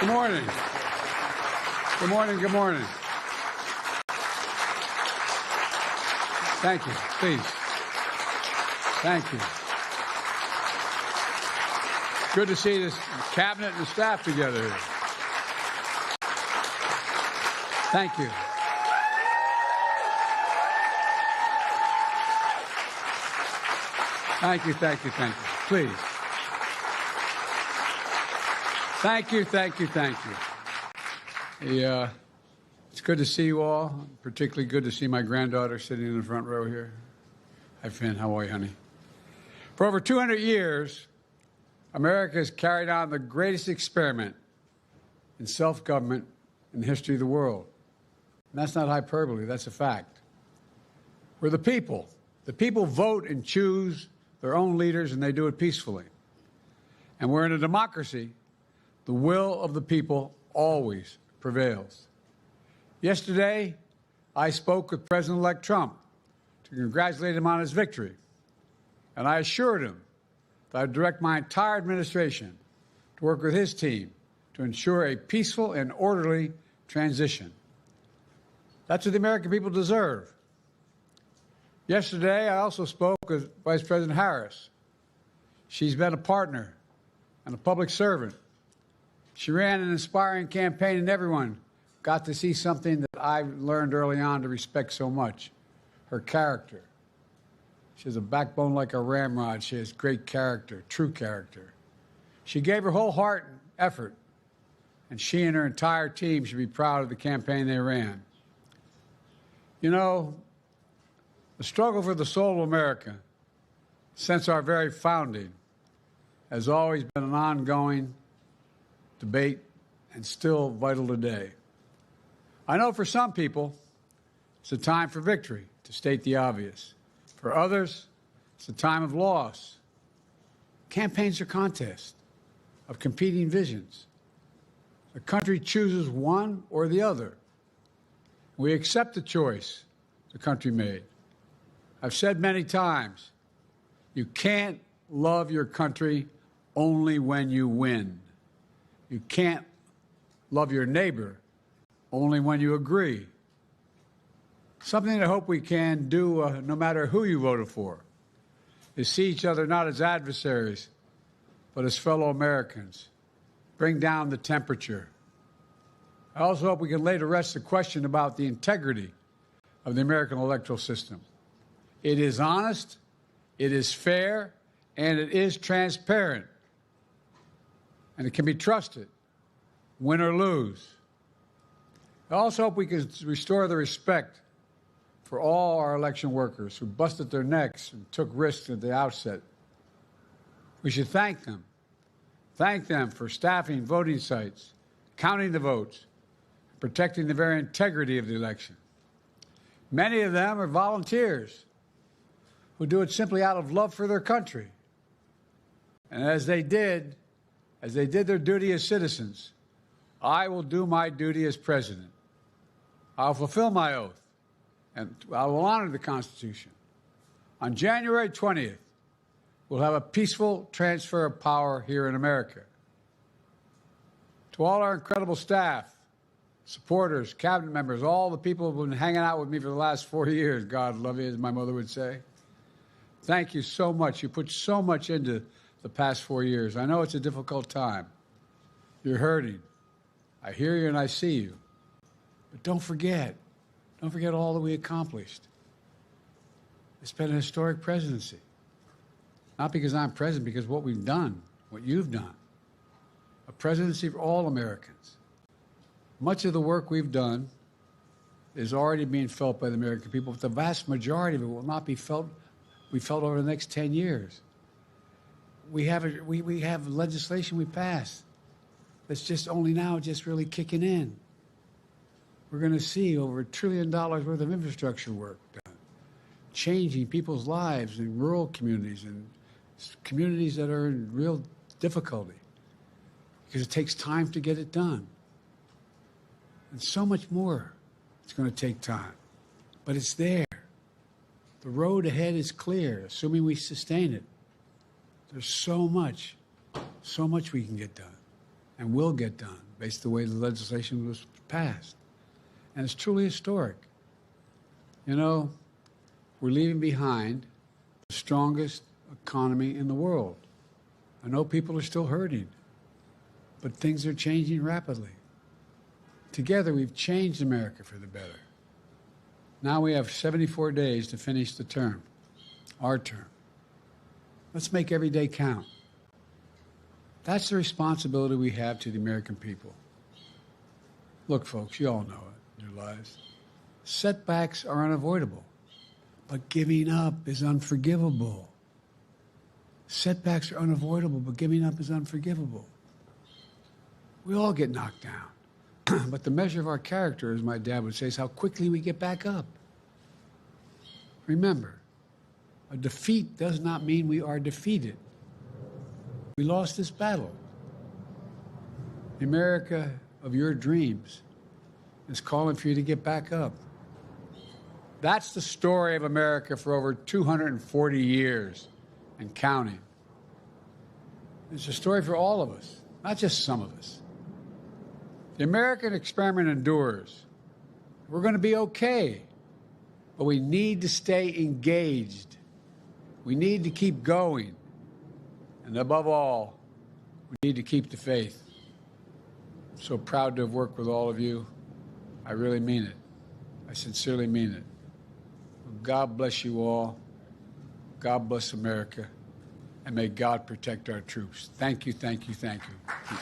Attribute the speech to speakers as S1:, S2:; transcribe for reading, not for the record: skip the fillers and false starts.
S1: Good morning. Good morning. Good morning. Thank you. Please. Thank you. Good to see this cabinet and staff together here. Thank you. Thank you, thank you, thank you. Please. Thank you, thank you, thank you. It's good to see you all. Particularly good to see my granddaughter sitting in the front row here. Hi, Finn. How are you, honey? For over 200 years, America has carried on the greatest experiment in self-government in the history of the world. And that's not hyperbole. That's a fact. We're the people. The people vote and choose their own leaders, and they do it peacefully. And we're in a democracy. The will of the people always prevails. Yesterday, I spoke with President-elect Trump to congratulate him on his victory. And I assured him that I'd direct my entire administration to work with his team to ensure a peaceful and orderly transition. That's what the American people deserve. Yesterday, I also spoke with Vice President Harris. She's been a partner and a public servant. She ran an inspiring campaign, and everyone got to see something that I learned early on to respect so much, her character. She has a backbone like a ramrod. She has great character, true character. She gave her whole heart and effort, and she and her entire team should be proud of the campaign they ran. You know, the struggle for the soul of America, since our very founding, has always been an ongoing debate and still vital today. I know for some people, it's a time for victory, to state the obvious. For others, it's a time of loss. Campaigns are contests of competing visions. The country chooses one or the other. We accept the choice the country made. I've said many times, you can't love your country only when you win. You can't love your neighbor only when you agree. Something that I hope we can do, no matter who you voted for, is see each other not as adversaries, but as fellow Americans. Bring down the temperature. I also hope we can lay to rest the question about the integrity of the American electoral system. It is honest, it is fair, and it is transparent. And it can be trusted, win or lose. I also hope we can restore the respect for all our election workers who busted their necks and took risks at the outset. We should thank them. Thank them for staffing voting sites, counting the votes, protecting the very integrity of the election. Many of them are volunteers who do it simply out of love for their country. And as they did their duty as citizens, I will do my duty as president. I'll fulfill my oath, and I will honor the Constitution. On January 20th, we'll have a peaceful transfer of power here in America. To all our incredible staff, supporters, cabinet members, all the people who've been hanging out with me for the last 4 years, God love you, as my mother would say. Thank you so much. You put so much into the past 4 years. I know it's a difficult time. You're hurting. I hear you and I see you. But don't forget all that we accomplished. It's been a historic presidency. Not because I'm president, because what we've done, what you've done. A presidency for all Americans. Much of the work we've done is already being felt by the American people, but the vast majority of it will not be felt over the next 10 years. We have legislation we passed that's just only now just really kicking in. We're going to see over $1 trillion worth of infrastructure work done, changing people's lives in rural communities and communities that are in real difficulty because it takes time to get it done. And so much more it's going to take time, but it's there. The road ahead is clear, assuming we sustain it. There's so much we can get done. and will get done based on the way the legislation was passed. And it's truly historic. You know, we're leaving behind the strongest economy in the world. I know people are still hurting, but things are changing rapidly. Together, we've changed America for the better. Now we have 74 days to finish the term, our term. Let's make every day count. That's the responsibility we have to the American people. Look, folks, you all know it in your lives. Setbacks are unavoidable, but giving up is unforgivable. Setbacks are unavoidable, but giving up is unforgivable. We all get knocked down, but the measure of our character, as my dad would say, is how quickly we get back up. Remember, a defeat does not mean we are defeated. We lost this battle. The America of your dreams is calling for you to get back up. That's the story of America for over 240 years and counting. It's a story for all of us, not just some of us. The American experiment endures. We're going to be okay, but we need to stay engaged. We need to keep going. And above all, we need to keep the faith. I'm so proud to have worked with all of you. I really mean it. I sincerely mean it. God bless you all. God bless America. And may God protect our troops. Thank you, thank you, thank you.